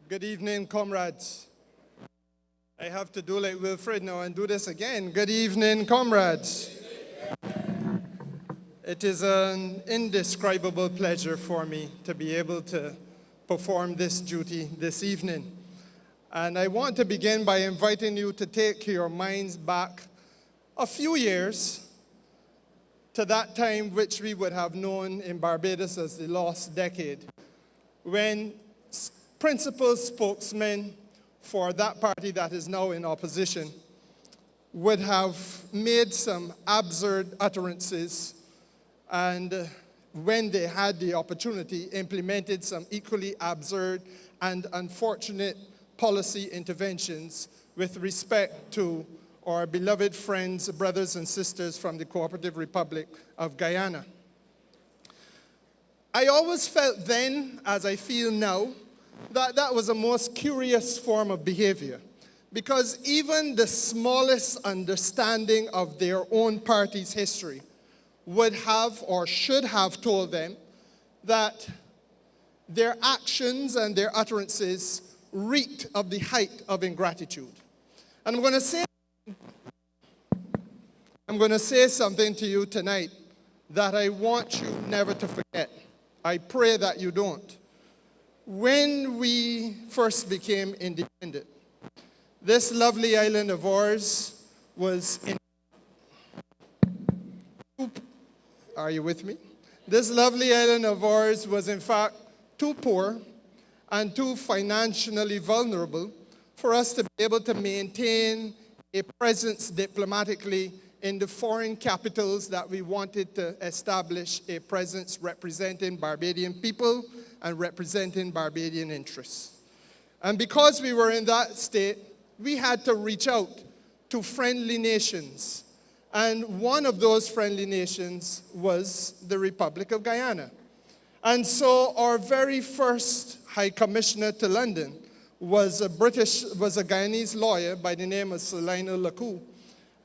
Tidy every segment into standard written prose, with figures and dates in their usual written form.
Good evening, comrades. I have to do like Wilfred now and do this again. Good evening, comrades. It is an indescribable pleasure for me to be able to perform this duty this evening. And I want to begin by inviting you to take your minds back a few years to that time which we would have known in Barbados as the lost decade, when principal spokesmen for that party that is now in opposition would have made some absurd utterances, and when they had the opportunity, implemented some equally absurd and unfortunate policy interventions with respect to our beloved friends, brothers and sisters from the Cooperative Republic of Guyana. I always felt then, as I feel now, that that was a most curious form of behavior, because even the smallest understanding of their own party's history would have or should have told them that their actions and their utterances reeked of the height of ingratitude. And I'm going to say something to you tonight that I want you never to forget. I pray that you don't. When we first became independent, this lovely island of ours was in... Are you with me? This lovely island of ours was in fact too poor and too financially vulnerable for us to be able to maintain a presence diplomatically in the foreign capitals that we wanted to establish a presence representing Barbadian people and representing Barbadian interests. And because we were in that state, we had to reach out to friendly nations. And one of those friendly nations was the Republic of Guyana. And so our very first High Commissioner to London was a Guyanese lawyer by the name of Solino Lakou.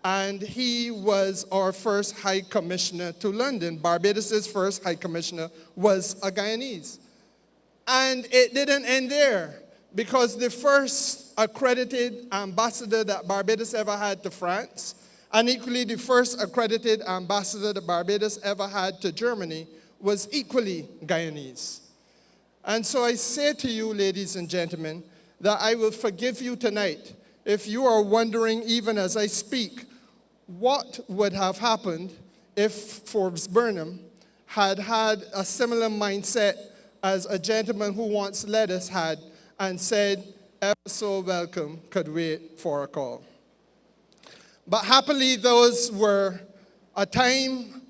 And he was our first High Commissioner to London. Barbados' first High Commissioner was a Guyanese. And it didn't end there, because the first accredited ambassador that Barbados ever had to France, and equally the first accredited ambassador that Barbados ever had to Germany, was equally Guyanese. And so I say to you, ladies and gentlemen, that I will forgive you tonight if you are wondering, even as I speak, what would have happened if Forbes Burnham had had a similar mindset as a gentleman who once led us had and said, "Ever so welcome, could wait for a call." But happily, those were a time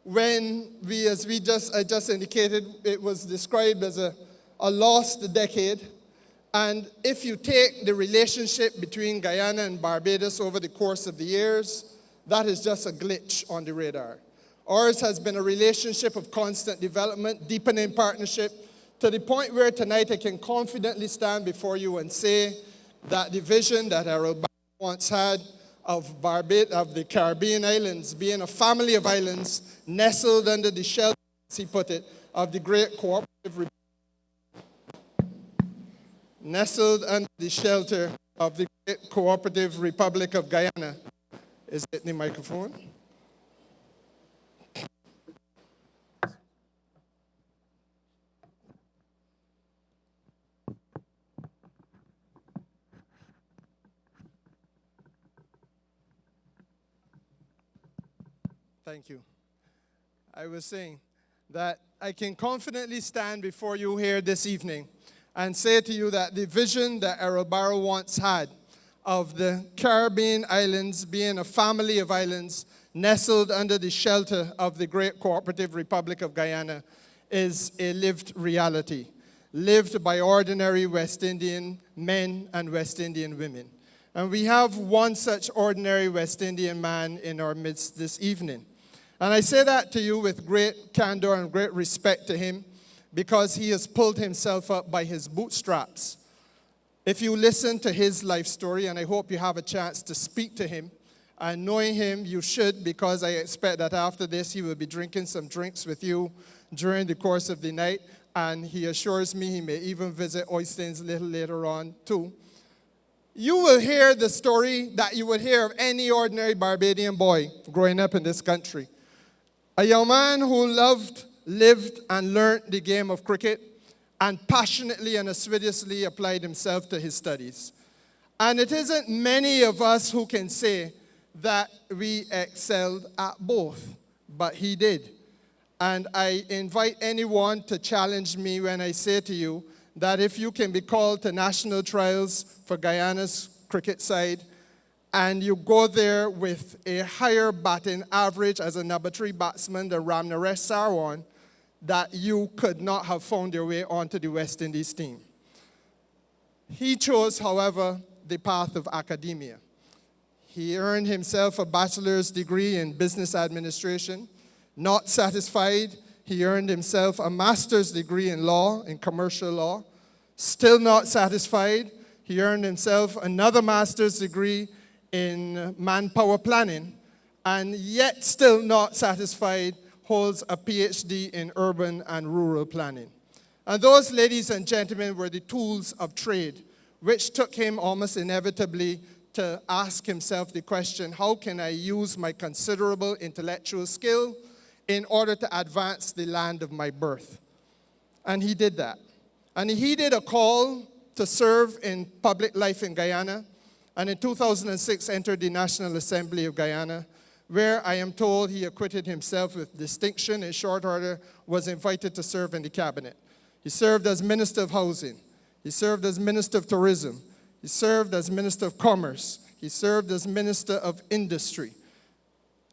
when I just indicated, it was described as a lost decade. And if you take the relationship between Guyana and Barbados over the course of the years, that is just a glitch on the radar. Ours has been a relationship of constant development, deepening partnership, to the point where tonight I can confidently stand before you and say that the vision that Irfaan once had of the Caribbean islands being a family of islands nestled under the shelter, as he put it, of the great cooperative republic. Nestled under the shelter of the great cooperative Republic of Guyana. Is it in the microphone? Thank you. I was saying that I can confidently stand before you here this evening and say to you that the vision that Irfaan once had of the Caribbean islands being a family of islands nestled under the shelter of the great cooperative Republic of Guyana is a lived reality, lived by ordinary West Indian men and West Indian women. And we have one such ordinary West Indian man in our midst this evening. And I say that to you with great candor and great respect to him, because he has pulled himself up by his bootstraps. If you listen to his life story, and I hope you have a chance to speak to him, and knowing him, you should, because I expect that after this he will be drinking some drinks with you during the course of the night. and he assures me he may even visit Oistins a little later on too. You will hear the story that you would hear of any ordinary Barbadian boy growing up in this country. A young man who loved, lived, and learned the game of cricket and passionately and assiduously applied himself to his studies. And it isn't many of us who can say that we excelled at both, but he did. And I invite anyone to challenge me when I say to you that if you can be called to national trials for Guyana's cricket side, and you go there with a higher batting average as a number 3 batsman than Ramnaresh Sarwan, that you could not have found your way onto the West Indies team. He chose, however, the path of academia. He earned himself a bachelor's degree in business administration. Not satisfied, he earned himself a master's degree in law, in commercial law. Still not satisfied, he earned himself another master's degree in manpower planning, and yet still not satisfied, holds a PhD in urban and rural planning. And those, ladies and gentlemen, were the tools of trade, which took him almost inevitably to ask himself the question, how can I use my considerable intellectual skill in order to advance the land of my birth? And he did that. And he heeded a call to serve in public life in Guyana, and in 2006 entered the National Assembly of Guyana, where I am told he acquitted himself with distinction. In short order, was invited to serve in the cabinet. He served as Minister of Housing. He served as Minister of Tourism. He served as Minister of Commerce. He served as Minister of Industry.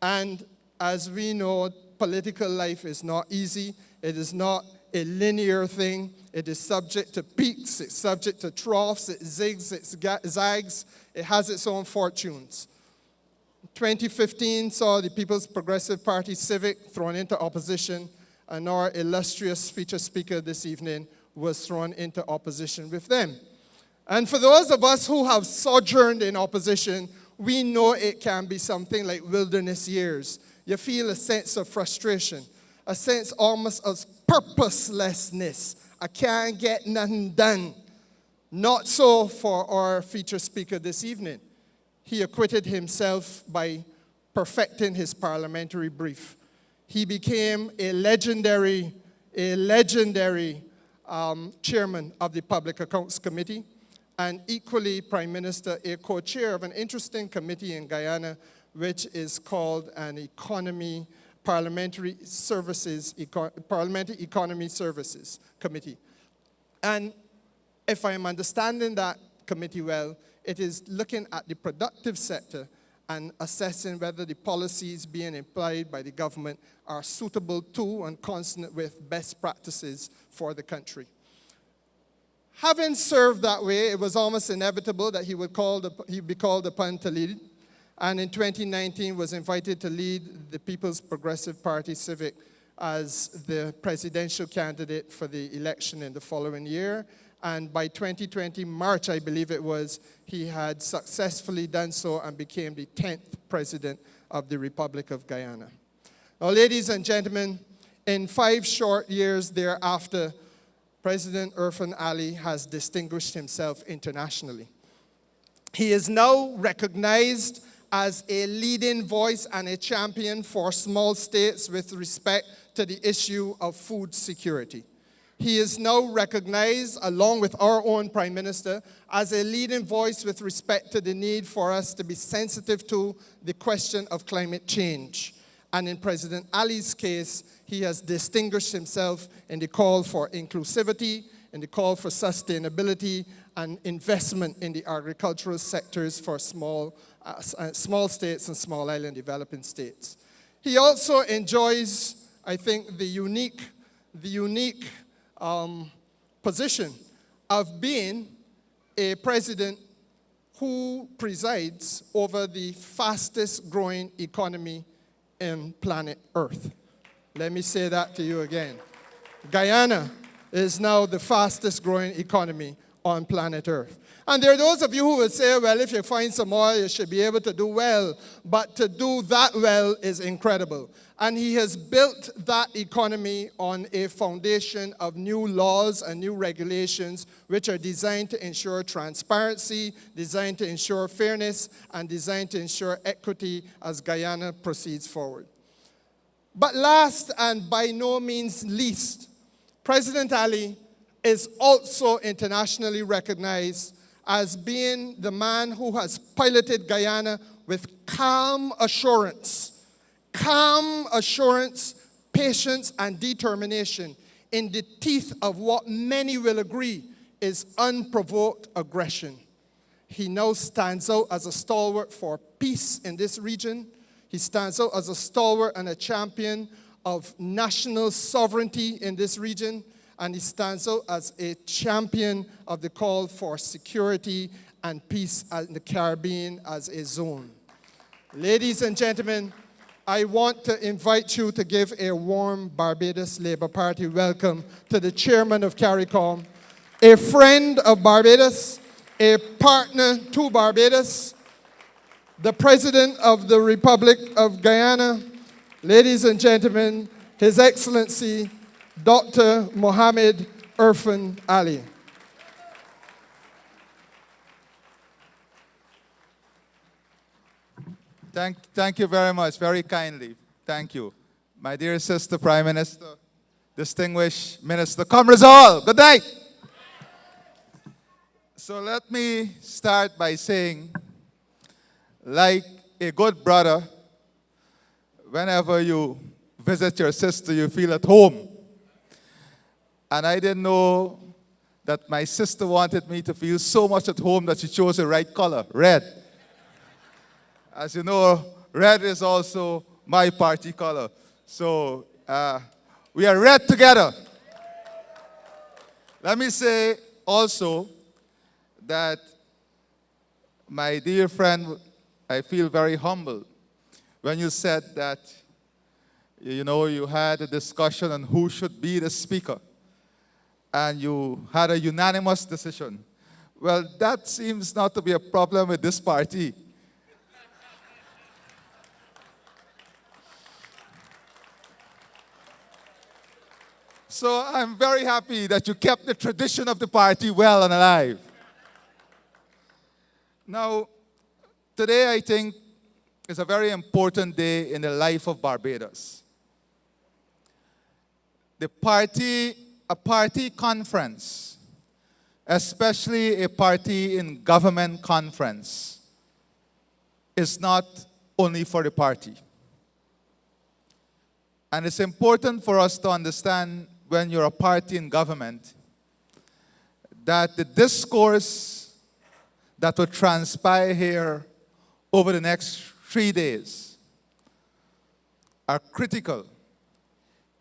And as we know, political life is not easy. It is not a linear thing. It is subject to peaks. It's subject to troughs. It zigs. It zags. It has its own fortunes. 2015 saw the People's Progressive Party Civic thrown into opposition, and our illustrious feature speaker this evening was thrown into opposition with them. And for those of us who have sojourned in opposition, we know it can be something like wilderness years. You feel a sense of frustration, a sense almost of purposelessness. I can't get nothing done. Not so for our feature speaker this evening. He acquitted himself by perfecting his parliamentary brief. He became a legendary chairman of the Public Accounts Committee, and equally Prime Minister, a co-chair of an interesting committee in Guyana, which is called an Parliamentary Economy Services Committee. And if I am understanding that committee well, it is looking at the productive sector and assessing whether the policies being employed by the government are suitable to and consonant with best practices for the country. Having served that way, it was almost inevitable that he'd be called upon to lead, and in 2019 was invited to lead the People's Progressive Party Civic as the presidential candidate for the election in the following year. And by 2020, March, I believe it was, he had successfully done so and became the 10th president of the Republic of Guyana. Now, ladies and gentlemen, in 5 short years thereafter, President Irfaan Ali has distinguished himself internationally. He is now recognized as a leading voice and a champion for small states with respect to the issue of food security. He is now recognized, along with our own Prime Minister, as a leading voice with respect to the need for us to be sensitive to the question of climate change. And in President Ali's case, he has distinguished himself in the call for inclusivity, in the call for sustainability, and investment in the agricultural sectors for small states and small island developing states. He also enjoys, I think, the unique position of being a president who presides over the fastest growing economy in planet Earth. Let me say that to you again. Guyana is now the fastest growing economy on planet Earth. And there are those of you who will say, well, if you find some oil, you should be able to do well. But to do that well is incredible. And he has built that economy on a foundation of new laws and new regulations which are designed to ensure transparency, designed to ensure fairness, and designed to ensure equity as Guyana proceeds forward. But last and by no means least, President Ali is also internationally recognized as being the man who has piloted Guyana with calm assurance, patience, and determination in the teeth of what many will agree is unprovoked aggression. He now stands out as a stalwart for peace in this region. He stands out as a stalwart and a champion of national sovereignty in this region. And he stands out as a champion of the call for security and peace in the Caribbean as a zone. Ladies and gentlemen, I want to invite you to give a warm Barbados Labour Party welcome to the chairman of CARICOM, a friend of Barbados, a partner to Barbados, the President of the Republic of Guyana, ladies and gentlemen, His Excellency, Dr. Mohammed Irfaan Ali. Thank you very much, very kindly. Thank you. My dear sister, Prime Minister, distinguished Minister, comrades all, good night. So let me start by saying, like a good brother, whenever you visit your sister, you feel at home. And I didn't know that my sister wanted me to feel so much at home that she chose the right color, red. As you know, red is also my party color. So we are red together. Let me say also that my dear friend, I feel very humble when you said that, you had a discussion on who should be the speaker, and you had a unanimous decision. Well, that seems not to be a problem with this party. So I'm very happy that you kept the tradition of the party well and alive. Now, today I think is a very important day in the life of Barbados. A party conference, especially a party in government conference, is not only for the party. And it's important for us to understand when you're a party in government that the discourse that will transpire here over the next 3 days are critical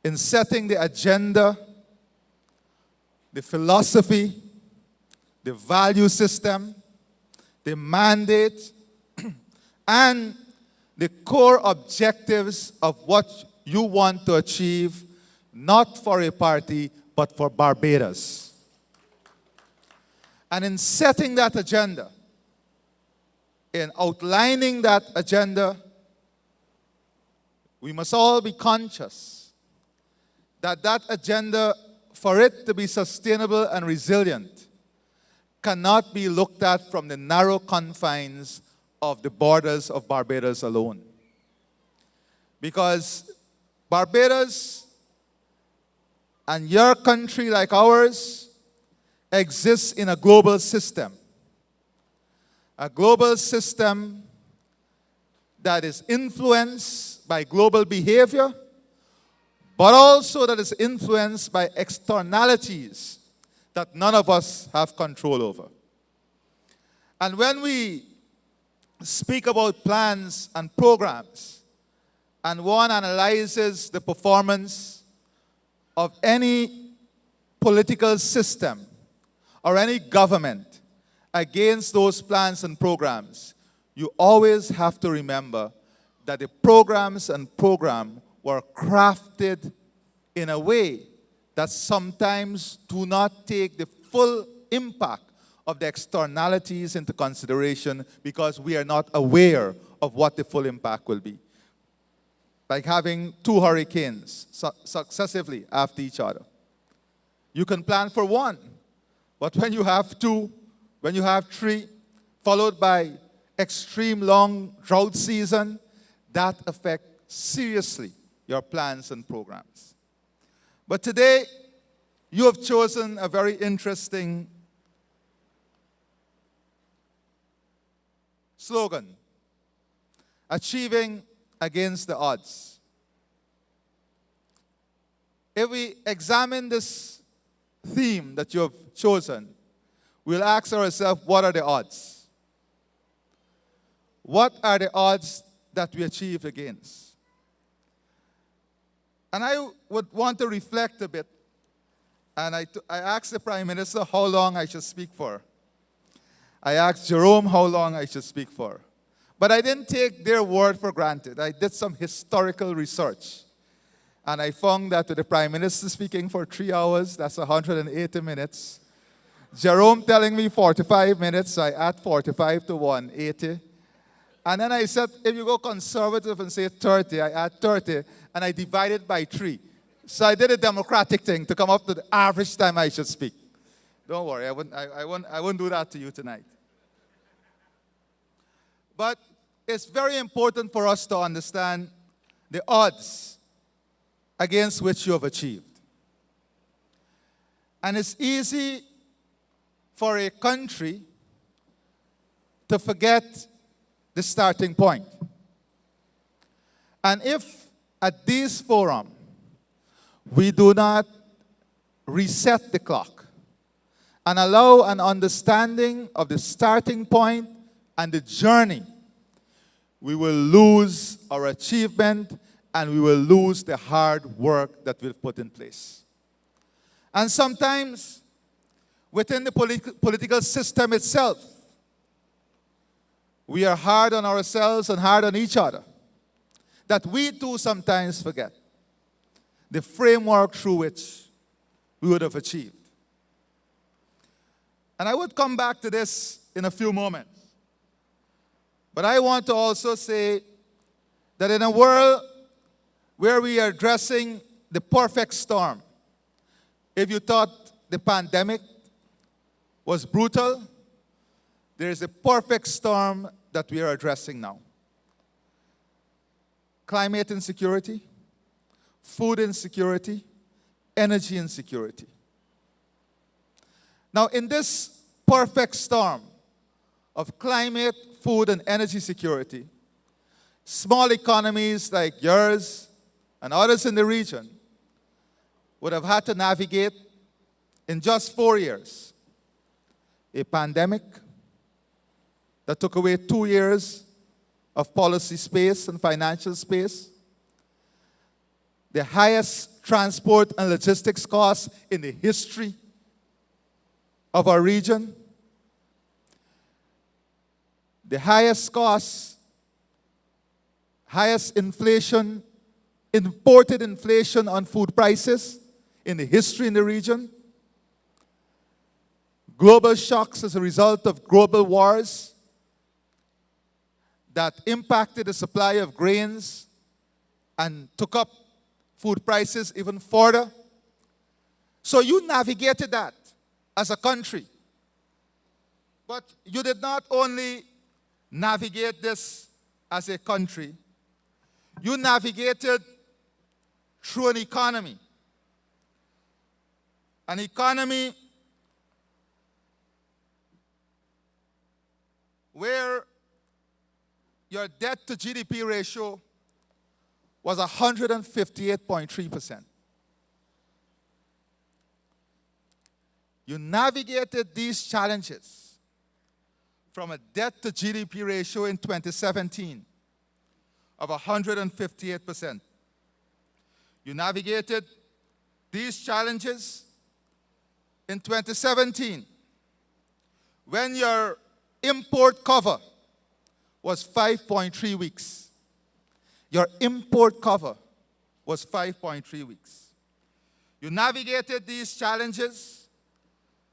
in setting the agenda, the philosophy, the value system, the mandate, and the core objectives of what you want to achieve, not for a party, but for Barbados. And in setting that agenda, in outlining that agenda, we must all be conscious that that agenda, for it to be sustainable and resilient, cannot be looked at from the narrow confines of the borders of Barbados alone. Because Barbados and your country, like ours, exists in a global system. A global system that is influenced by global behavior, but also that is influenced by externalities that none of us have control over. And when we speak about plans and programs, and one analyzes the performance of any political system or any government against those plans and programs, you always have to remember that the programs and program were crafted in a way that sometimes do not take the full impact of the externalities into consideration because we are not aware of what the full impact will be. Like having 2 hurricanes successively after each other. You can plan for one, but when you have 2, when you have 3, followed by extreme long drought season, that affects seriously your plans and programs. But today, you have chosen a very interesting slogan, achieving against the odds. If we examine this theme that you have chosen, we'll ask ourselves, what are the odds? What are the odds that we achieve against? And I would want to reflect a bit. And I asked the Prime Minister how long I should speak for. I asked Jerome how long I should speak for. But I didn't take their word for granted. I did some historical research. And I found that with the Prime Minister speaking for 3 hours, that's 180 minutes. Jerome telling me 45 minutes, so I add 45 to 180. And then I said, if you go conservative and say 30, I add 30, and I divide it by 3. So I did a democratic thing to come up to the average time I should speak. Don't worry, I wouldn't do that to you tonight. But it's very important for us to understand the odds against which you have achieved. And it's easy for a country to forget the starting point. And if at this forum we do not reset the clock and allow an understanding of the starting point and the journey, we will lose our achievement and we will lose the hard work that we've put in place. And sometimes within the political system itself, we are hard on ourselves and hard on each other, that we too sometimes forget the framework through which we would have achieved. And I would come back to this in a few moments. But I want to also say that in a world where we are addressing the perfect storm, if you thought the pandemic was brutal, there is a perfect storm that we are addressing now. Climate insecurity, food insecurity, energy insecurity. Now, in this perfect storm of climate, food, and energy security, small economies like yours and others in the region would have had to navigate in just 4 years a pandemic that took away 2 years of policy space and financial space, the highest transport and logistics costs in the history of our region, the highest costs, highest inflation, imported inflation on food prices in the history in the region, global shocks as a result of global wars that impacted the supply of grains and took up food prices even further. So you navigated that as a country. But you did not only navigate this as a country, you navigated through an economy where your debt to GDP ratio was 158.3%. You navigated these challenges from a debt to GDP ratio in 2017 of 158%. You navigated these challenges in 2017 when your import cover was 5.3 weeks. Your import cover was 5.3 weeks. You navigated these challenges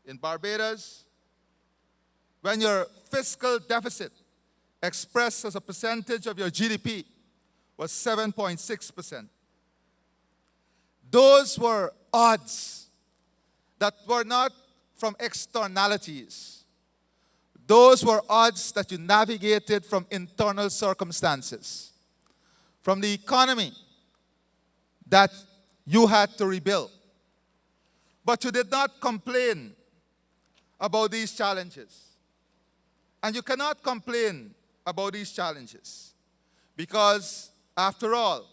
in Barbados when your fiscal deficit expressed as a percentage of your GDP was 7.6%. Those were odds that were not from externalities. Those were odds that you navigated from internal circumstances, from the economy that you had to rebuild. But you did not complain about these challenges. And you cannot complain about these challenges because, after all,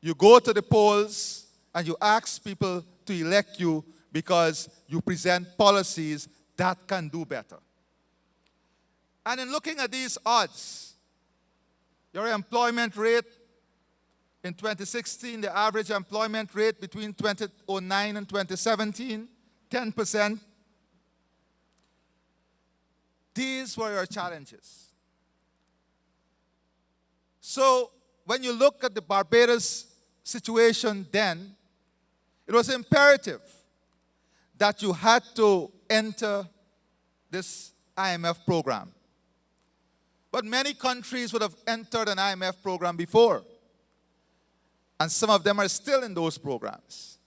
you go to the polls and you ask people to elect you because you present policies that can do better. And in looking at these odds, your employment rate in 2016, the average employment rate between 2009 and 2017, 10%. These were your challenges. So when you look at the Barbados situation then, it was imperative that you had to enter this IMF program. But many countries would have entered an IMF program before. And some of them are still in those programs.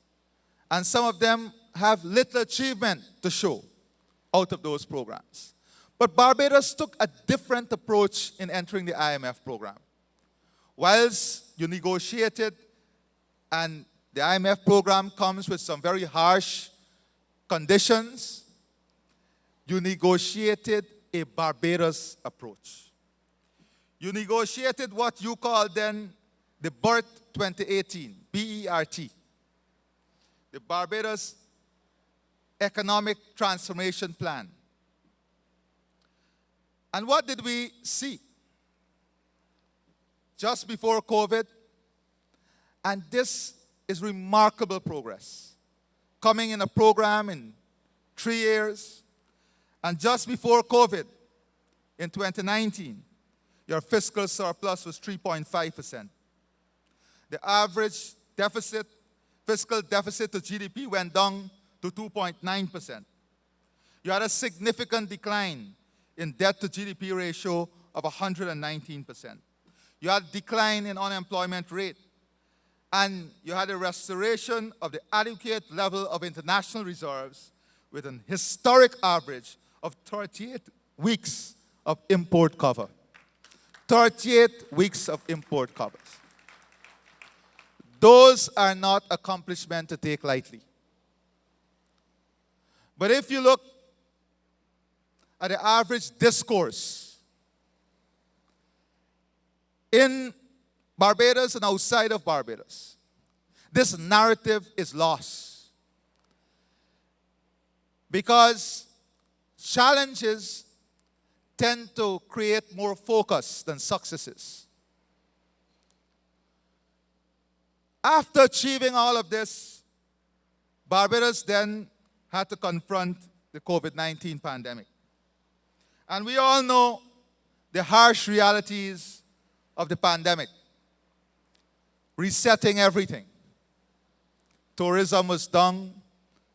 And some of them have little achievement to show out of those programs. But Barbados took a different approach in entering the IMF program. Whilst you negotiated, and the IMF program comes with some very harsh conditions, you negotiated a Barbados approach. You negotiated what you called then the BERT 2018, B-E-R-T, the Barbados Economic Transformation Plan. And what did we see? Just before COVID, and this is remarkable progress, coming in a program in 3 years, and just before COVID, in 2019, your fiscal surplus was 3.5%. The average deficit, fiscal deficit to GDP went down to 2.9%. You had a significant decline in debt to GDP ratio of 119%. You had a decline in unemployment rate. And you had a restoration of the adequate level of international reserves with an historic average of 38 weeks of import cover. 38 weeks of import covers. Those are not accomplishments to take lightly. But if you look at the average discourse in Barbados and outside of Barbados, this narrative is lost. Because challenges tend to create more focus than successes. After achieving all of this, Barbados then had to confront the COVID-19 pandemic. And we all know the harsh realities of the pandemic. Resetting everything. Tourism was down.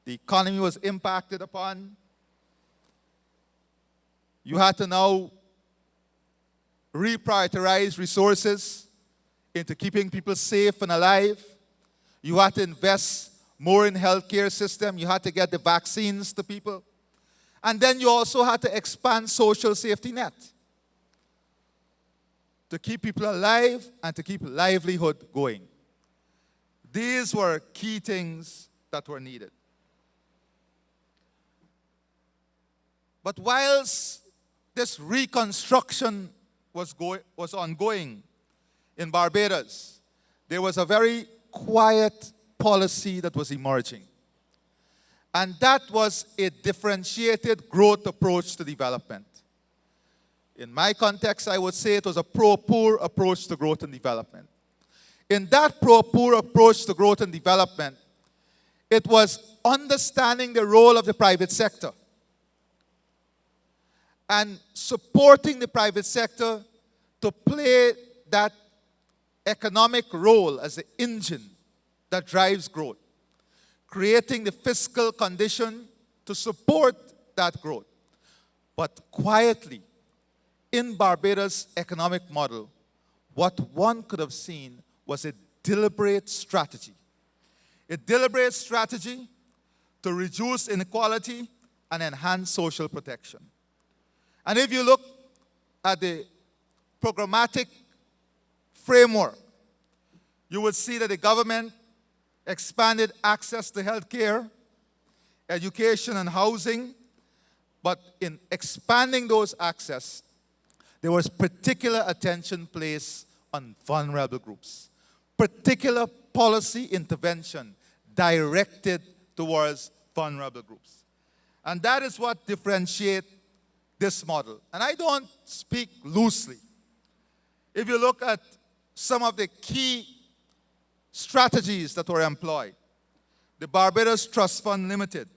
The economy was impacted upon. You had to now reprioritize resources into keeping people safe and alive. You had to invest more in healthcare system. You had to get the vaccines to people. And then you also had to expand social safety net to keep people alive and to keep livelihood going. These were key things that were needed. But whilst this reconstruction was ongoing in Barbados, there was a very quiet policy that was emerging. And that was a differentiated growth approach to development. In my context, I would say it was a pro-poor approach to growth and development. In that pro-poor approach to growth and development, it was understanding the role of the private sector and supporting the private sector to play that economic role as the engine that drives growth, creating the fiscal condition to support that growth. But quietly, in Barbados' economic model, what one could have seen was a deliberate strategy. A deliberate strategy to reduce inequality and enhance social protection. And if you look at the programmatic framework, you would see that the government expanded access to health care, education, and housing. But in expanding those access, there was particular attention placed on vulnerable groups, particular policy intervention directed towards vulnerable groups. And that is what differentiates this model. And I don't speak loosely. If you look at some of the key strategies that were employed, the Barbados Trust Fund Limited,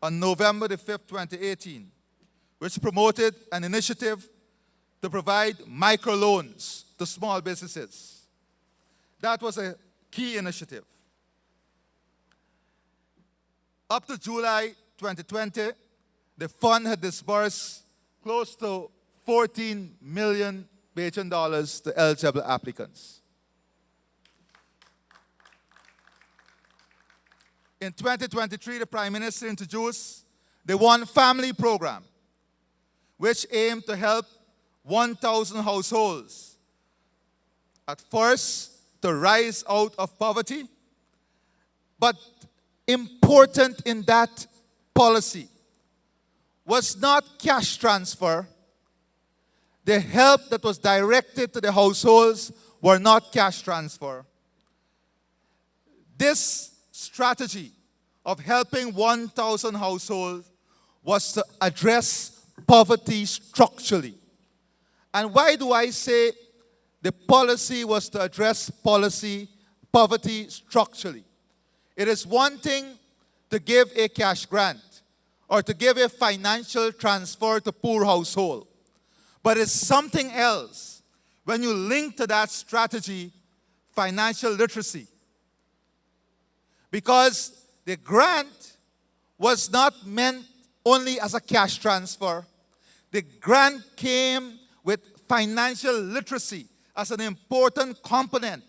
on November the 5th, 2018, which promoted an initiative to provide microloans to small businesses. That was a key initiative. Up to July 2020, the fund had disbursed close to $14 million to eligible applicants. In 2023, the Prime Minister introduced the One Family program, which aimed to help 1,000 households, at first, to rise out of poverty. But important in that policy was not cash transfer. The help that was directed to the households were not cash transfer. This strategy of helping 1,000 households was to address poverty structurally. And why do I say the policy was to address poverty structurally? It is one thing to give a cash grant or to give a financial transfer to poor household. But it's something else when you link to that strategy financial literacy. Because the grant was not meant only as a cash transfer. The grant came with financial literacy as an important component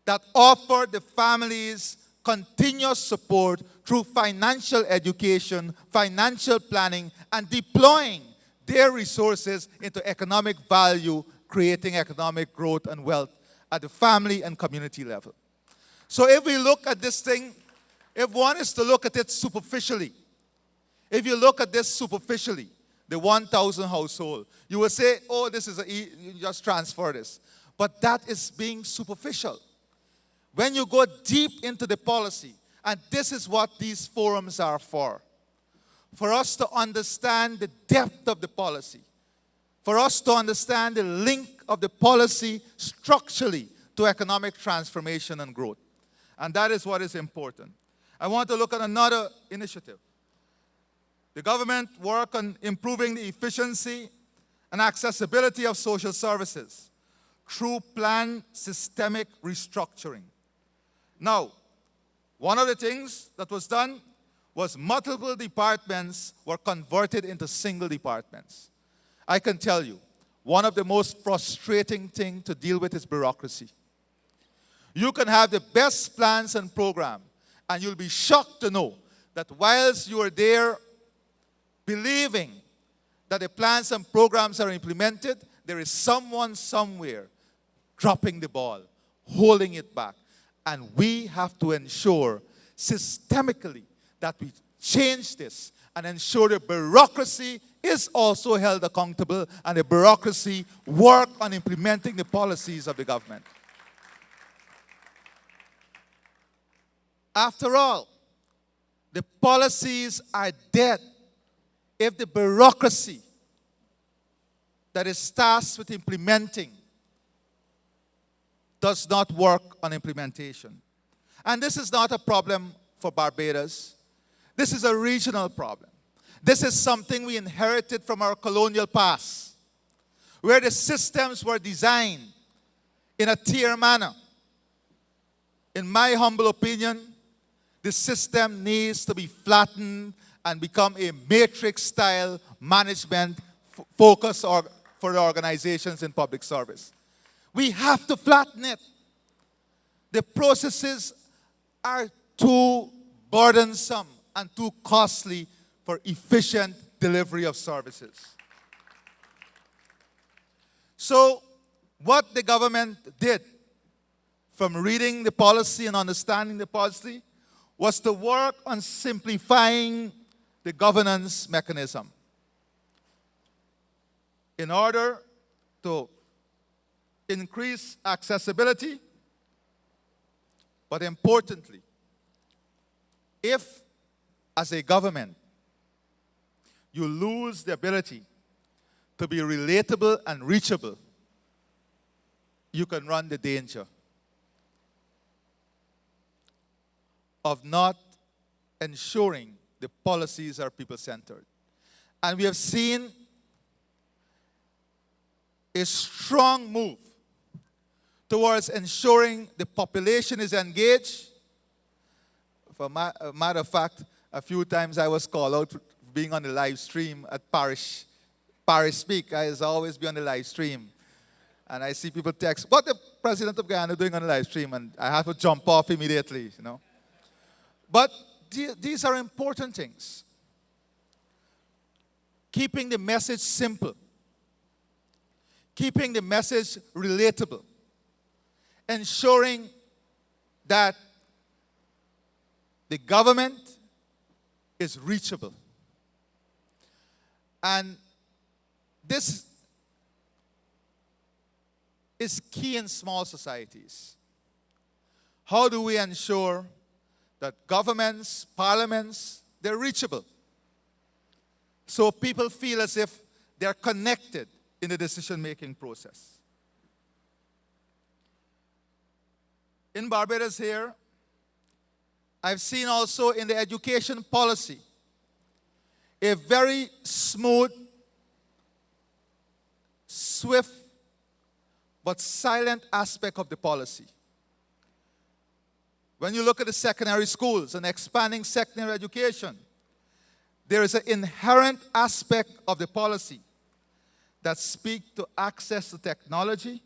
that offered the families continuous support through financial education, financial planning, and deploying their resources into economic value, creating economic growth and wealth at the family and community level. So if we look at this thing, if one is to look at it superficially, if you look at this superficially, the 1,000 household, you will say, oh, this is you just transfer this. But that is being superficial. When you go deep into the policy, and this is what these forums are for us to understand the depth of the policy, for us to understand the link of the policy structurally to economic transformation and growth. And that is what is important. I want to look at another initiative. The government work on improving the efficiency and accessibility of social services through planned systemic restructuring. Now, one of the things that was done was multiple departments were converted into single departments. I can tell you, one of the most frustrating things to deal with is bureaucracy. You can have the best plans and program, and you'll be shocked to know that whilst you are there believing that the plans and programs are implemented, there is someone somewhere dropping the ball, holding it back. And we have to ensure systemically that we change this and ensure the bureaucracy is also held accountable and the bureaucracy work on implementing the policies of the government. After all, the policies are dead if the bureaucracy that is tasked with implementing does not work on implementation. And this is not a problem for Barbados. This is a regional problem. This is something we inherited from our colonial past, where the systems were designed in a tier manner. In my humble opinion, the system needs to be flattened and become a matrix-style management focus for the organizations in public service. We have to flatten it. The processes are too burdensome and too costly for efficient delivery of services. So, what the government did from reading the policy and understanding the policy was to work on simplifying the governance mechanism in order to increase accessibility, but importantly, if as a government you lose the ability to be relatable and reachable, you can run the danger of not ensuring the policies are people-centered. And we have seen a strong move towards ensuring the population is engaged. For a matter of fact, a few times I was called out for being on the live stream at Parish Speak. I always be on the live stream. And I see people text, what the President of Guyana doing on the live stream? And I have to jump off immediately, you know. But these are important things. Keeping the message simple. Keeping the message relatable. Ensuring that the government is reachable. And this is key in small societies. How do we ensure that governments, parliaments, they're reachable? So people feel as if they're connected in the decision-making process. In Barbados here, I've seen also in the education policy a very smooth, swift, but silent aspect of the policy. When you look at the secondary schools and expanding secondary education, there is an inherent aspect of the policy that speaks to access to technology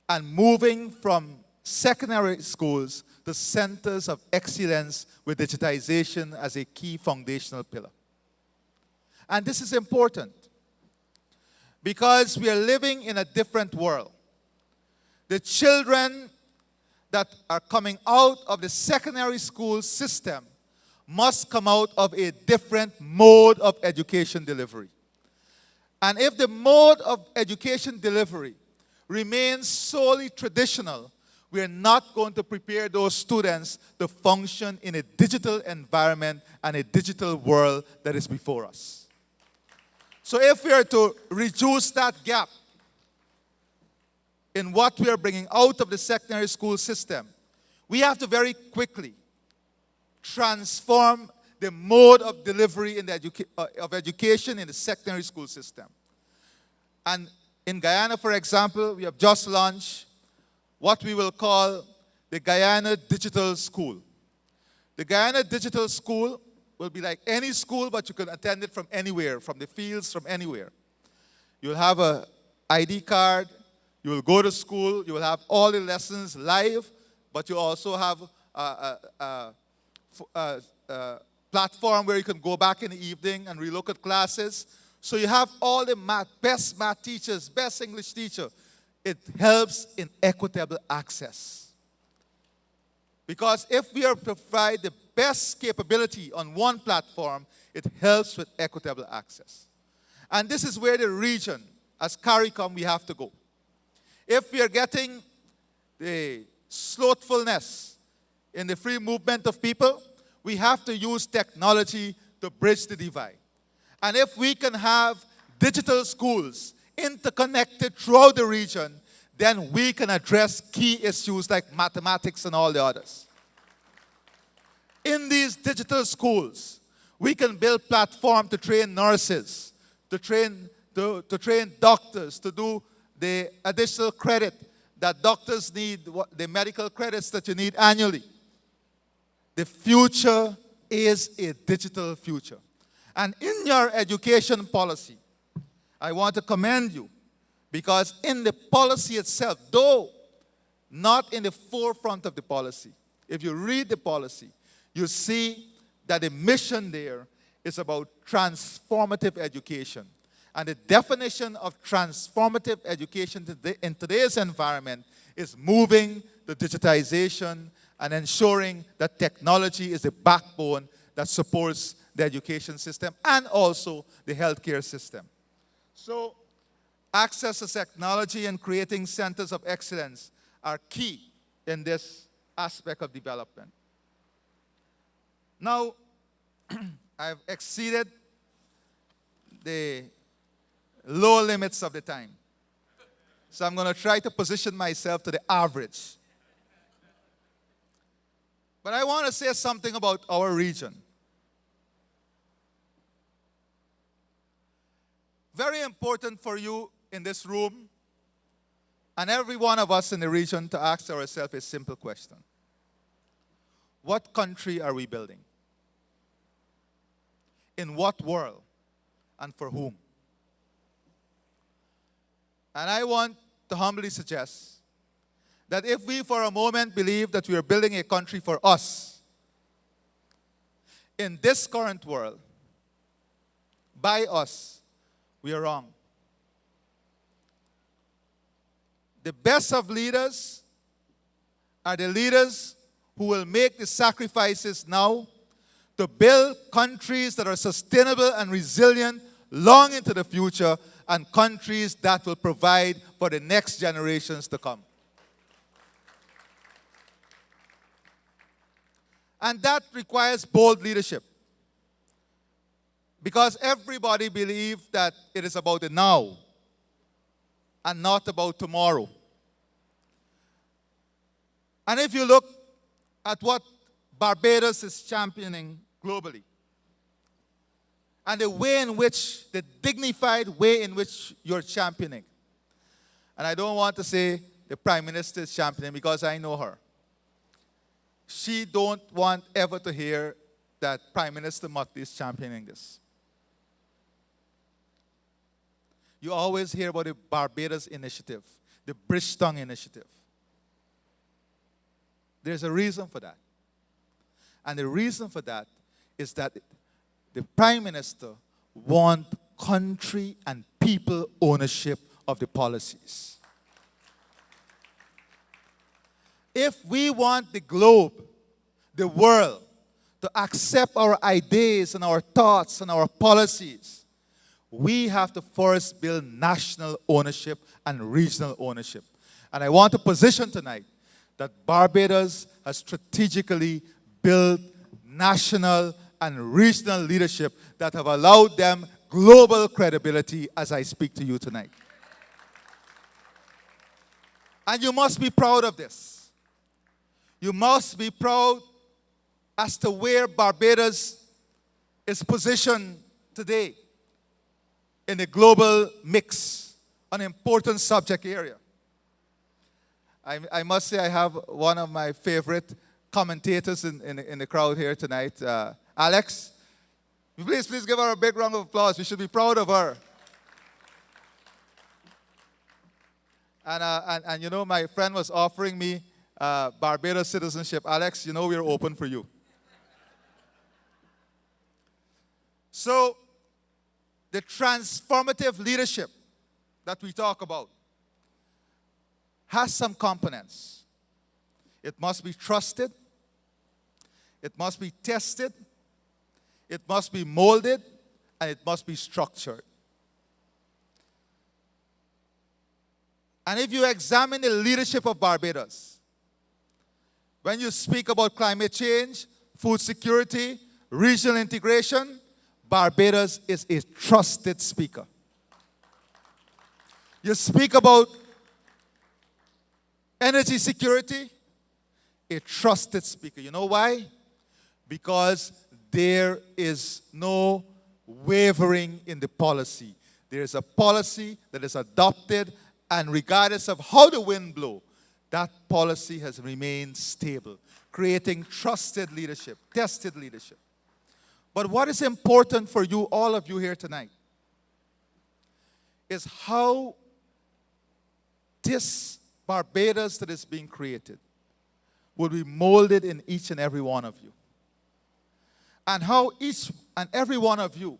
and moving from secondary schools to centers of excellence with digitization as a key foundational pillar. And this is important because we are living in a different world. The children that are coming out of the secondary school system must come out of a different mode of education delivery. And if the mode of education delivery remains solely traditional, we are not going to prepare those students to function in a digital environment and a digital world that is before us. So if we are to reduce that gap in what we are bringing out of the secondary school system, we have to very quickly transform the mode of delivery in the of education in the secondary school system. And in Guyana, for example, we have just launched what we will call the Guyana Digital School. The Guyana Digital School will be like any school, but you can attend it from anywhere, from the fields, from anywhere. You'll have an ID card, you will go to school, you will have all the lessons live, but you also have a platform where you can go back in the evening and relook at classes. So you have all the best math teachers, best English teacher. It helps in equitable access. Because if we are to provide the best capability on one platform, it helps with equitable access. And this is where the region, as CARICOM, we have to go. If we are getting the slothfulness in the free movement of people, we have to use technology to bridge the divide. And if we can have digital schools interconnected throughout the region, then we can address key issues like mathematics and all the others. In these digital schools, we can build platforms to train nurses, to train doctors, to do the additional credit that doctors need, the medical credits that you need annually. The future is a digital future. And in your education policy, I want to commend you because in the policy itself, though not in the forefront of the policy, if you read the policy, you see that the mission there is about transformative education. And the definition of transformative education in today's environment is moving the digitization and ensuring that technology is the backbone that supports the education system and also the healthcare system. So, access to technology and creating centers of excellence are key in this aspect of development. Now, I've exceeded the low limits of the time. So I'm going to try to position myself to the average. But I want to say something about our region. Very important for you in this room and every one of us in the region to ask ourselves a simple question. What country are we building? In what world? And for whom? And I want to humbly suggest that if we for a moment believe that we are building a country for us, in this current world, by us, we are wrong. The best of leaders are the leaders who will make the sacrifices now to build countries that are sustainable and resilient long into the future, and countries that will provide for the next generations to come. And that requires bold leadership. Because everybody believes that it is about the now and not about tomorrow. And if you look at what Barbados is championing globally, and the way in which, the dignified way in which you're championing. And I don't want to say the Prime Minister is championing because I know her. She don't want ever to hear that Prime Minister Mottley is championing this. You always hear about the Barbados Initiative, the Bridgetown Initiative. There's a reason for that. And the reason for that is that the Prime Minister wants country and people ownership of the policies. If we want the globe, the world, to accept our ideas and our thoughts and our policies, we have to first build national ownership and regional ownership. And I want to position tonight that Barbados has strategically built national and regional leadership that have allowed them global credibility as I speak to you tonight. And you must be proud of this. You must be proud as to where Barbados is positioned today in the global mix, an important subject area. I must say I have one of my favorite commentators in the crowd here tonight, Alex. Please give her a big round of applause. We should be proud of her. And you know, my friend was offering me Barbados citizenship. Alex, you know we're open for you. So, the transformative leadership that we talk about has some components. It must be trusted. It must be tested. It must be molded. And it must be structured. And if you examine the leadership of Barbados, when you speak about climate change, food security, regional integration, Barbados is a trusted speaker. You speak about energy security, a trusted speaker. You know why? Because there is no wavering in the policy. There is a policy that is adopted, and regardless of how the wind blows, that policy has remained stable, creating trusted leadership, tested leadership. But what is important for you, all of you here tonight, is how this Barbados that is being created will be molded in each and every one of you. And how each and every one of you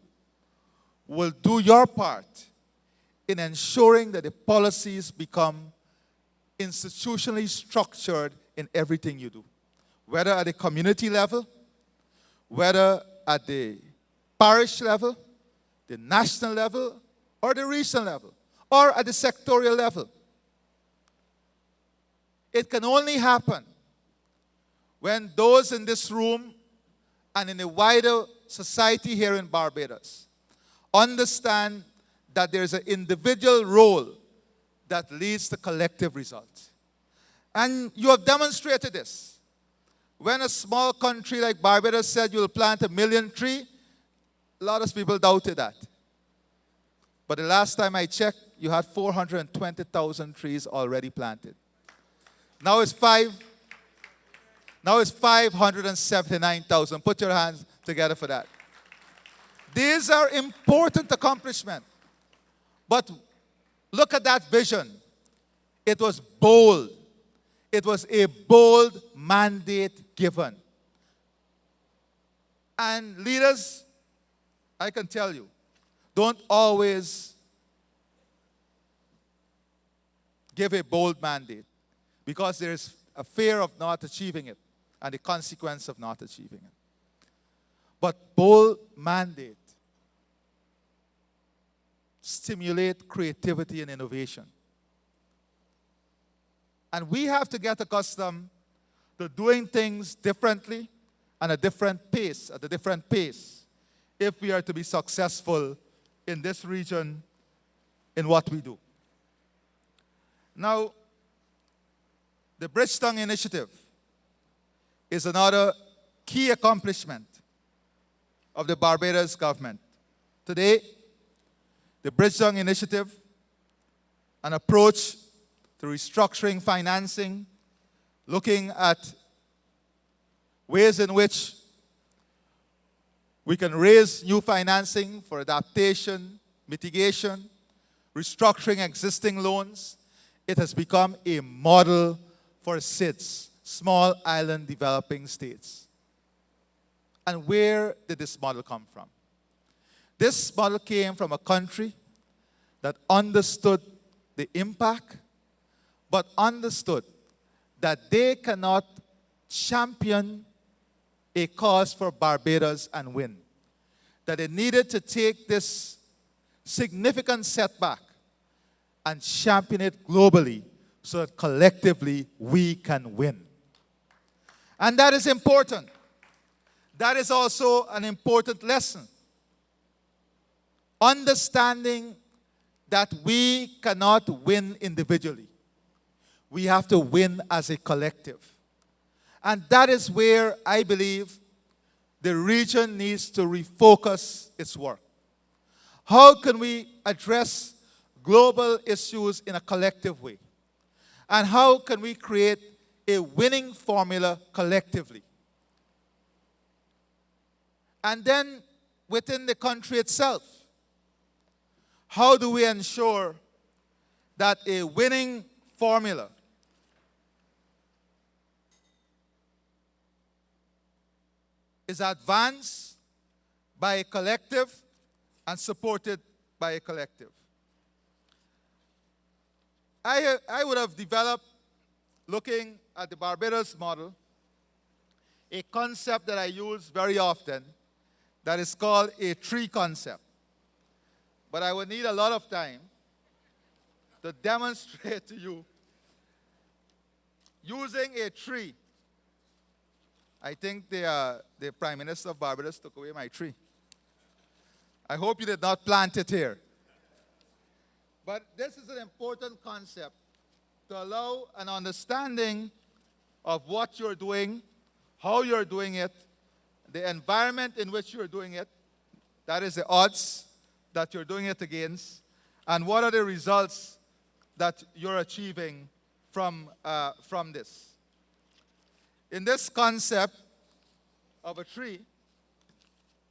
will do your part in ensuring that the policies become institutionally structured in everything you do, whether at the community level, whether at the parish level, the national level, or the regional level, or at the sectorial level. It can only happen when those in this room and in the wider society here in Barbados understand that there's an individual role that leads to collective results. And you have demonstrated this. When a small country like Barbados said you'll plant 1 million trees, a lot of people doubted that. But the last time I checked, you had 420,000 trees already planted. Now it's 579,000. Put your hands together for that. These are important accomplishments. But look at that vision. It was bold. It was a bold mandate given. And leaders, I can tell you, don't always give a bold mandate, because there's a fear of not achieving it and the consequence of not achieving it. But bold mandate stimulate creativity and innovation. And we have to get accustomed to doing things differently and at a different pace, if we are to be successful in this region in what we do. Now, the Bridgetown Initiative is another key accomplishment of the Barbados government. Today, the Bridgetown Initiative, an approach to restructuring financing, looking at ways in which we can raise new financing for adaptation, mitigation, restructuring existing loans. It has become a model for SIDS, small island developing states. And where did this model come from? This model came from a country that understood the impact, but understood that they cannot champion a cause for Barbados and win. That they needed to take this significant setback and champion it globally so that collectively we can win. And that is important. That is also an important lesson. Understanding that we cannot win individually. We have to win as a collective. And that is where I believe the region needs to refocus its work. How can we address global issues in a collective way? And how can we create a winning formula collectively? And then within the country itself, how do we ensure that a winning formula is advanced by a collective and supported by a collective? I would have developed, looking at the Barbados model, a concept that I use very often that is called a tree concept. But I would need a lot of time to demonstrate to you using a tree. I think the Prime Minister of Barbados took away my tree. I hope you did not plant it here. But this is an important concept to allow an understanding of what you're doing, how you're doing it, the environment in which you're doing it, that is the odds that you're doing it against, and what are the results that you're achieving from this. In this concept of a tree,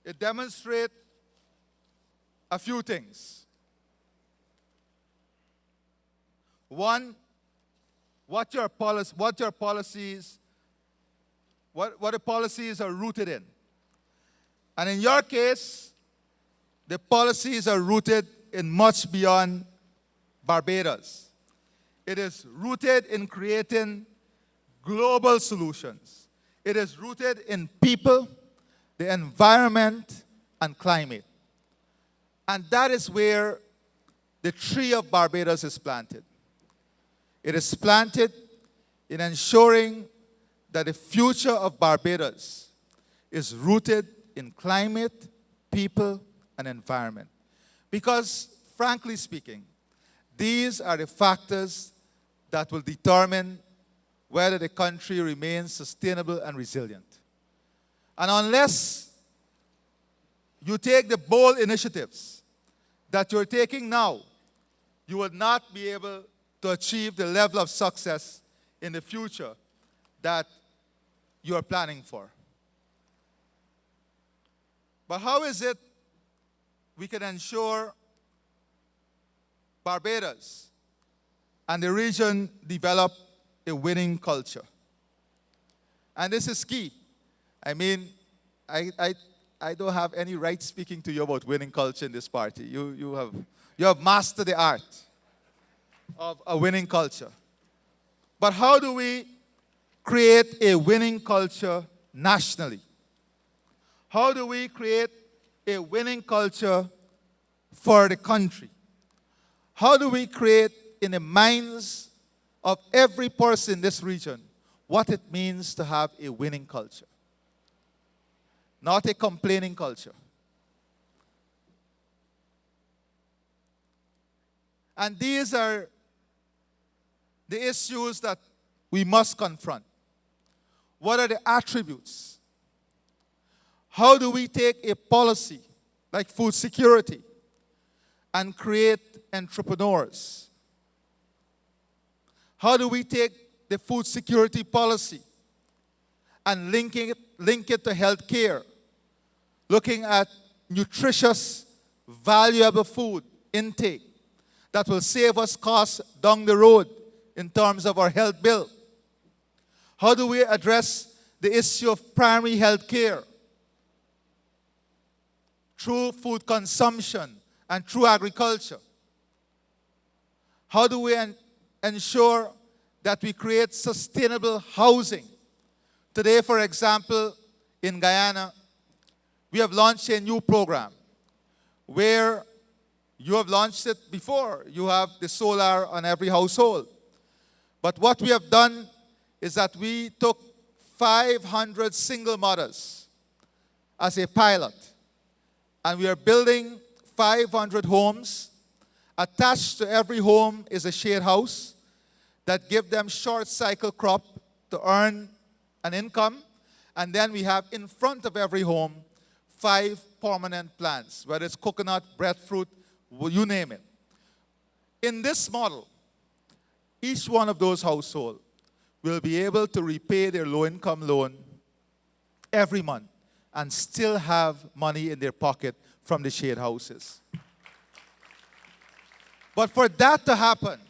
It demonstrates a few things. One, what the policies are rooted in. And in your case, the policies are rooted in much beyond Barbados. It is rooted in creating global solutions. It is rooted in people, the environment, and climate. And that is where the tree of Barbados is planted. It is planted in ensuring that the future of Barbados is rooted in climate, people, and environment. Because, frankly speaking, these are the factors that will determine whether the country remains sustainable and resilient. And unless you take the bold initiatives that you're taking now, you will not be able to achieve the level of success in the future that you are planning for. But how is it we can ensure Barbados and the region develop a winning culture? And this is key. I mean, I don't have any right speaking to you about winning culture in this party. You have mastered the art of a winning culture. But how do we create a winning culture nationally? How do we create a winning culture for the country? How do we create in the minds of every person in this region what it means to have a winning culture? Not a complaining culture. And these are the issues that we must confront. What are the attributes? How do we take a policy like food security and create entrepreneurs? How do we take the food security policy and link it to health care, looking at nutritious, valuable food intake that will save us costs down the road in terms of our health bill? How do we address the issue of primary health care through food consumption and through agriculture? How do we ensure that we create sustainable housing? Today, for example, in Guyana, we have launched a new program where you have launched it before. You have the solar on every household. But what we have done is that we took 500 single mothers as a pilot, and we are building 500 homes. Attached to every home is a shade house that give them short cycle crop to earn an income. And then we have in front of every home 5 permanent plants, whether it's coconut, breadfruit, you name it. In this model, each one of those households will be able to repay their low-income loan every month and still have money in their pocket from the shade houses. But for that to happen,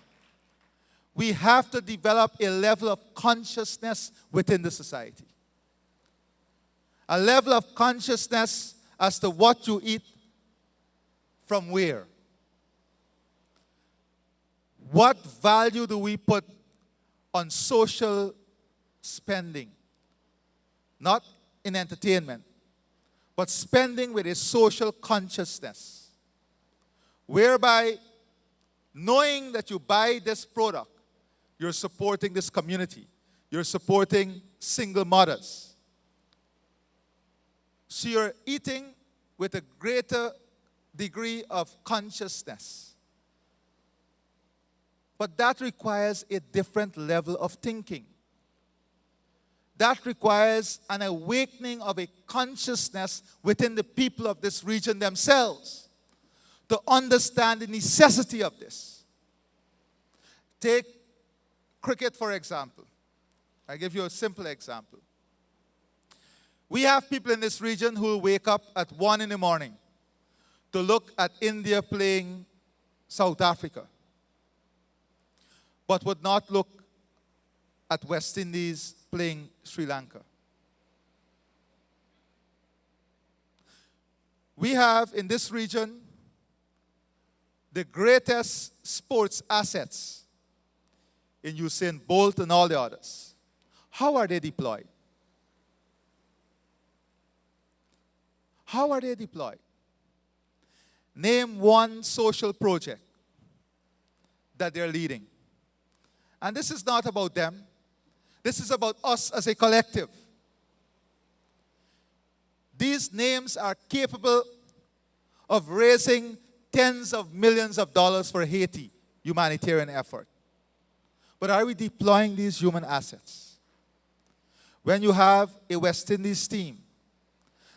we have to develop a level of consciousness within the society. A level of consciousness as to what you eat from where. What value do we put on social spending? Not in entertainment, but spending with a social consciousness, whereby knowing that you buy this product, you're supporting this community. You're supporting single mothers. So you're eating with a greater degree of consciousness. But that requires a different level of thinking. That requires an awakening of a consciousness within the people of this region themselves to understand the necessity of this. Take cricket, for example. I give you a simple example. We have people in this region who will wake up at 1 in the morning to look at India playing South Africa, but would not look at West Indies playing Sri Lanka. We have in this region the greatest sports assets in Usain Bolt and all the others. How are they deployed? How are they deployed? Name one social project that they're leading. And this is not about them. This is about us as a collective. These names are capable of raising tens of millions of dollars for Haiti humanitarian effort. But are we deploying these human assets? When you have a West Indies team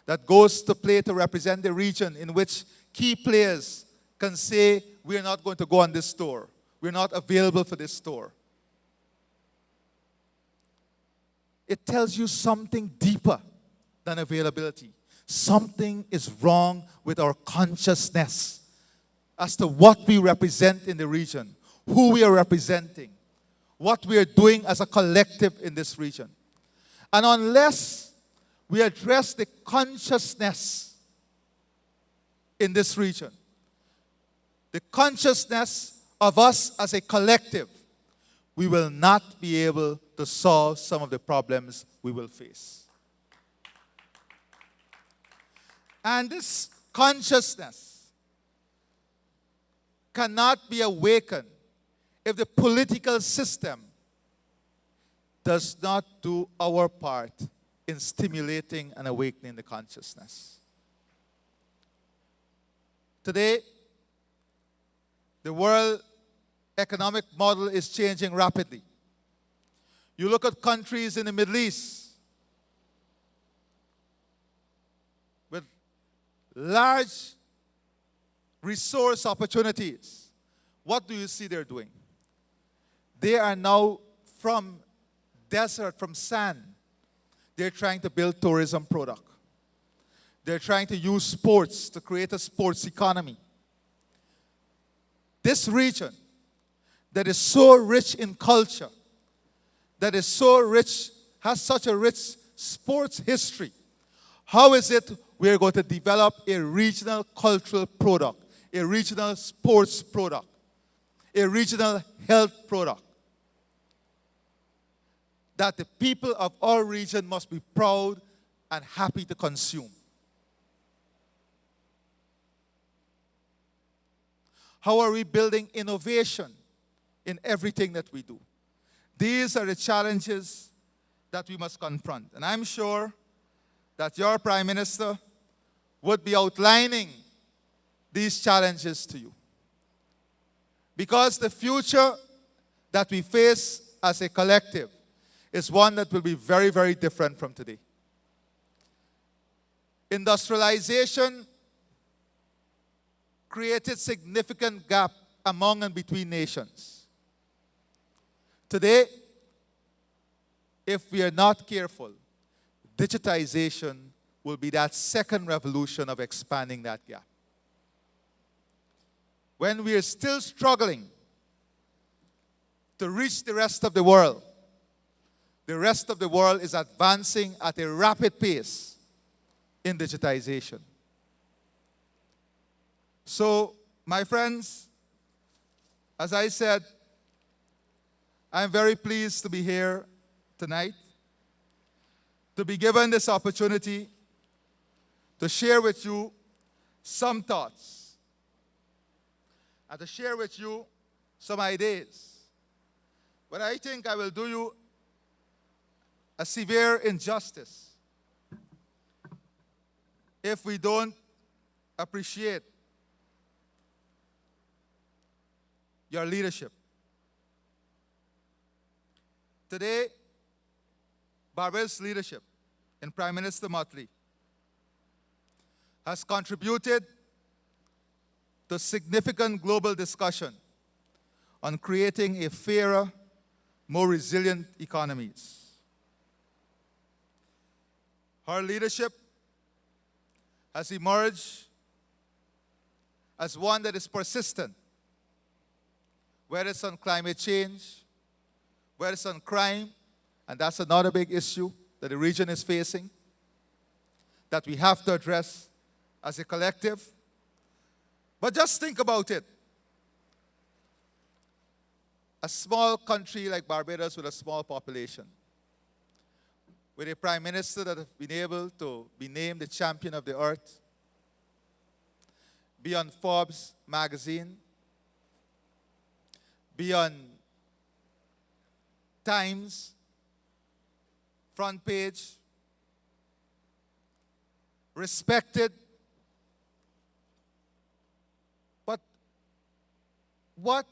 that goes to play to represent the region in which key players can say, we're not going to go on this tour. We're not available for this tour. It tells you something deeper than availability. Something is wrong with our consciousness as to what we represent in the region, who we are representing, what we are doing as a collective in this region. And unless we address the consciousness in this region, the consciousness of us as a collective, we will not be able to solve some of the problems we will face. And this consciousness cannot be awakened if the political system does not do our part in stimulating and awakening the consciousness. Today, the world economic model is changing rapidly. You look at countries in the Middle East with large resource opportunities. What do you see they're doing? They are now from desert, from sand. They're trying to build tourism product. They're trying to use sports to create a sports economy. This region that is so rich in culture, that is so rich, has such a rich sports history, how is it we're going to develop a regional cultural product, a regional sports product, a regional health product that the people of our region must be proud and happy to consume? How are we building innovation in everything that we do? These are the challenges that we must confront. And I'm sure that your Prime Minister would be outlining these challenges to you. Because the future that we face as a collective is one that will be very, very different from today. Industrialization created significant gap among and between nations. Today, if we are not careful, digitization will be that second revolution of expanding that gap. When we are still struggling to reach the rest of the world is advancing at a rapid pace in digitization. So, my friends, as I said, I'm very pleased to be here tonight, to be given this opportunity to share with you some thoughts and to share with you some ideas. But I think I will do you a severe injustice if we don't appreciate your leadership. Today, Barbados' leadership in Prime Minister Motley has contributed to significant global discussion on creating a fairer, more resilient economies. Her leadership has emerged as one that is persistent, whether it's on climate change, whether it's on crime, and that's another big issue that the region is facing, that we have to address as a collective. But just think about it. A small country like Barbados with a small population, with a prime minister that has been able to be named the champion of the earth, be on Forbes magazine, be on Times front page, respected. But what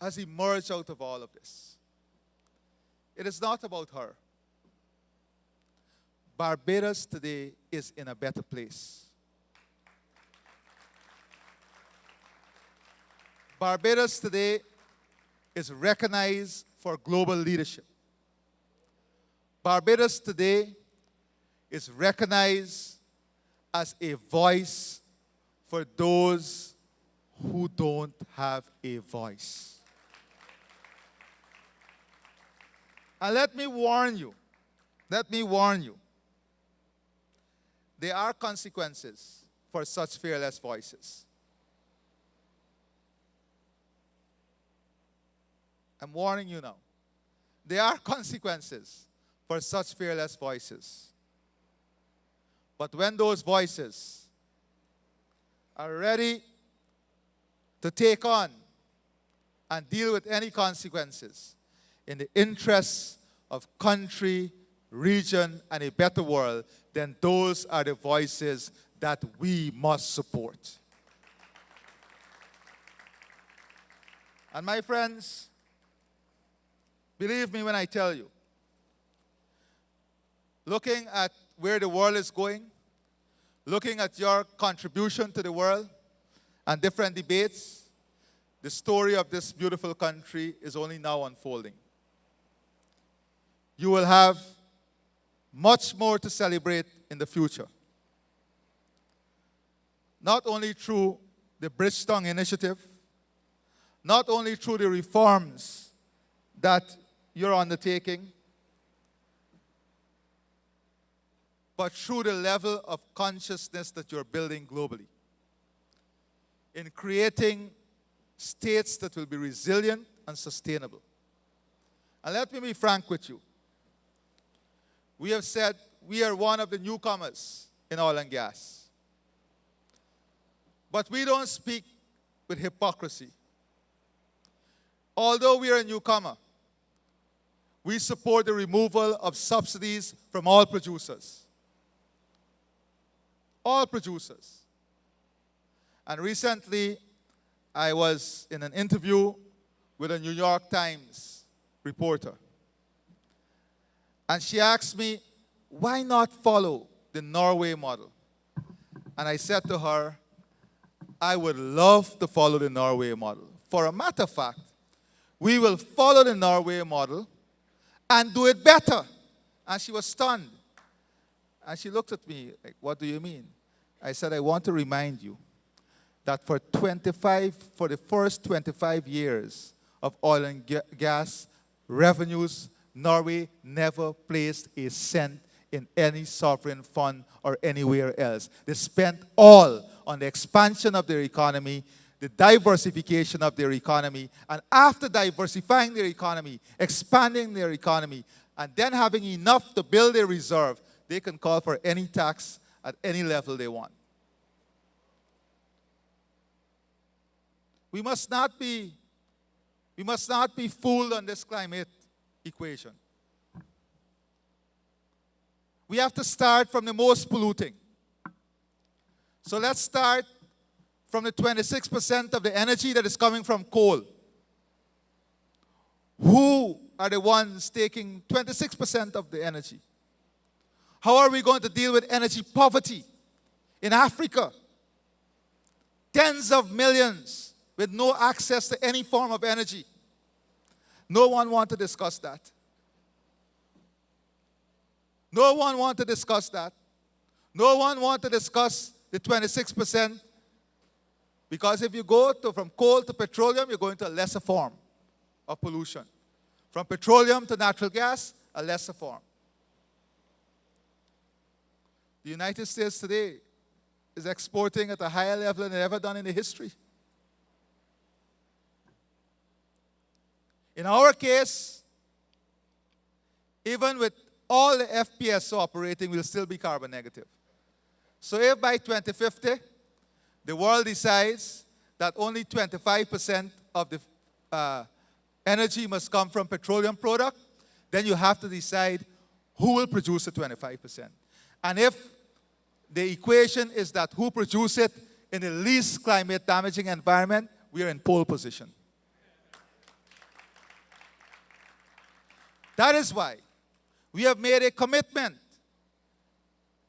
has emerged out of all of this? It is not about her. Barbados today is in a better place. Barbados today is recognized for global leadership. Barbados today is recognized as a voice for those who don't have a voice. And let me warn you, there are consequences for such fearless voices. I'm warning you now. There are consequences for such fearless voices. But when those voices are ready to take on and deal with any consequences in the interests of country, region, and a better world, then those are the voices that we must support. And my friends, believe me when I tell you, looking at where the world is going, looking at your contribution to the world and different debates, the story of this beautiful country is only now unfolding. You will have much more to celebrate in the future. Not only through the Bridgestone Initiative, not only through the reforms that you're undertaking, but through the level of consciousness that you're building globally in creating states that will be resilient and sustainable. And let me be frank with you. We have said we are one of the newcomers in oil and gas. But we don't speak with hypocrisy. Although we are a newcomer, we support the removal of subsidies from all producers. All producers. And recently, I was in an interview with a New York Times reporter. And she asked me, why not follow the Norway model? And I said to her, I would love to follow the Norway model. For a matter of fact, we will follow the Norway model and do it better. And she was stunned. And she looked at me like, what do you mean? I said, I want to remind you that for the first 25 years of oil and gas revenues, Norway never placed a cent in any sovereign fund or anywhere else. They spent all on the expansion of their economy, the diversification of their economy, and after diversifying their economy, expanding their economy, and then having enough to build a reserve, they can call for any tax at any level they want. We must not be fooled on this climate equation. We have to start from the most polluting. So let's start from the 26% of the energy that is coming from coal. Who are the ones taking 26% of the energy? How are we going to deal with energy poverty in Africa? Tens of millions with no access to any form of energy. No one wants to discuss that. No one wants to discuss that. No one wants to discuss the 26%, because if you go from coal to petroleum, you're going to a lesser form of pollution. From petroleum to natural gas, a lesser form. The United States today is exporting at a higher level than ever done in the history. In our case, even with all the FPSO operating, we'll still be carbon negative. So if by 2050, the world decides that only 25% of the energy must come from petroleum product, then you have to decide who will produce the 25%. And if the equation is that who produce it in the least climate damaging environment, we are in pole position. That is why we have made a commitment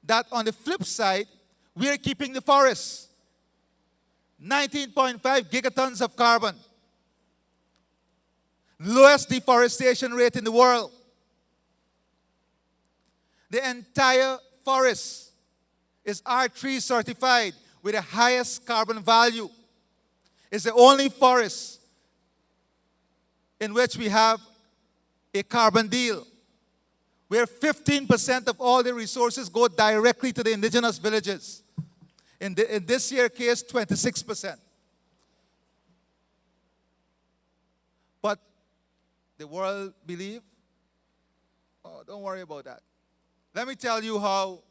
that on the flip side, we are keeping the forests. 19.5 gigatons of carbon. Lowest deforestation rate in the world. The entire forest is R3 certified with the highest carbon value. It's the only forest in which we have a carbon deal, where 15% of all the resources go directly to the indigenous villages. In this year's case, 26%. But the world believe, oh, don't worry about that. Let me tell you how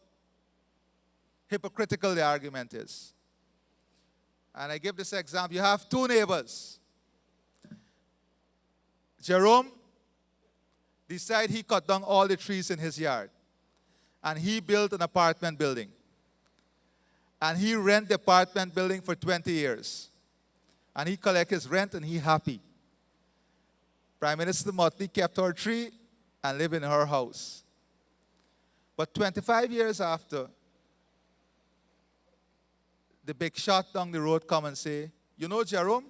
hypocritical the argument is. And I give this example. You have two neighbors. Jerome decided he cut down all the trees in his yard. And he built an apartment building. And he rent the apartment building for 20 years. And he collect his rent and he happy. Prime Minister Motley kept her tree and lived in her house. But 25 years after, the big shot down the road come and say, you know, Jerome,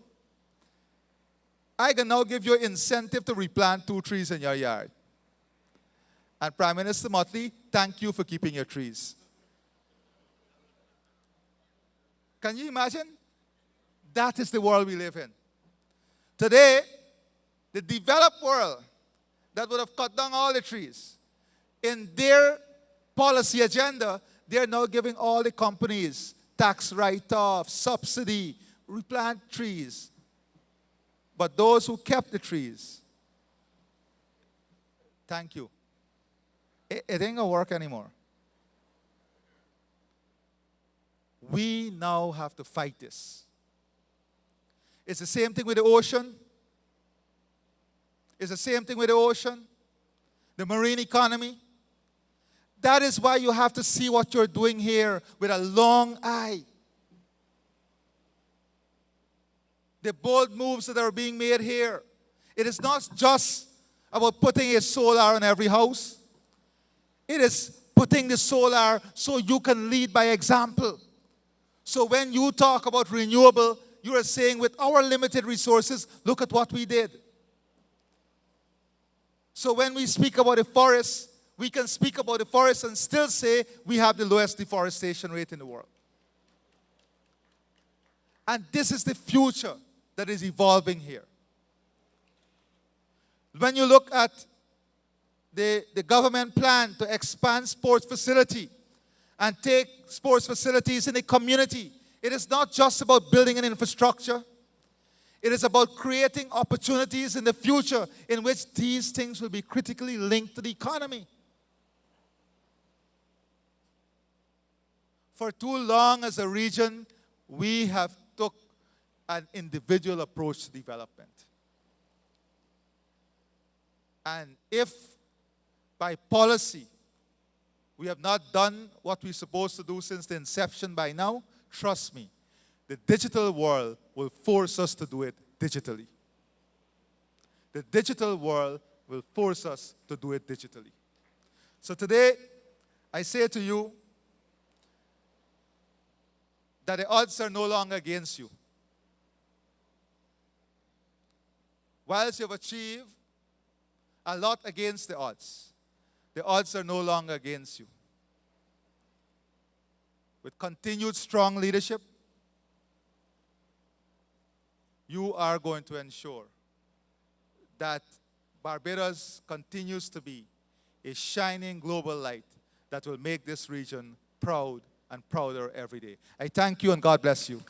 I can now give you an incentive to replant 2 trees in your yard. And Prime Minister Motley, thank you for keeping your trees. Can you imagine? That is the world we live in. Today, the developed world that would have cut down all the trees, in their policy agenda, they are now giving all the companies tax write-off, subsidy, replant trees. But those who kept the trees, thank you. It ain't gonna work anymore. We now have to fight this. It's the same thing with the ocean. It's the same thing with the ocean, the marine economy. That is why you have to see what you're doing here with a long eye. The bold moves that are being made here. It is not just about putting a solar on every house. It is putting the solar so you can lead by example. So when you talk about renewable, you are saying with our limited resources, look at what we did. So when we speak about the forest, we can speak about the forest and still say we have the lowest deforestation rate in the world. And this is the future that is evolving here. When you look at the government plan to expand sports facility and take sports facilities in the community, it is not just about building an infrastructure. It is about creating opportunities in the future in which these things will be critically linked to the economy. For too long as a region, we have took an individual approach to development. And if by policy we have not done what we're supposed to do since the inception by now, trust me, the digital world will force us to do it digitally. The digital world will force us to do it digitally. So today, I say to you that the odds are no longer against you. Whilst you've achieved a lot against the odds, The odds are no longer against you. With continued strong leadership, you are going to ensure that Barbados continues to be a shining global light that will make this region proud and prouder every day. I thank you and God bless you.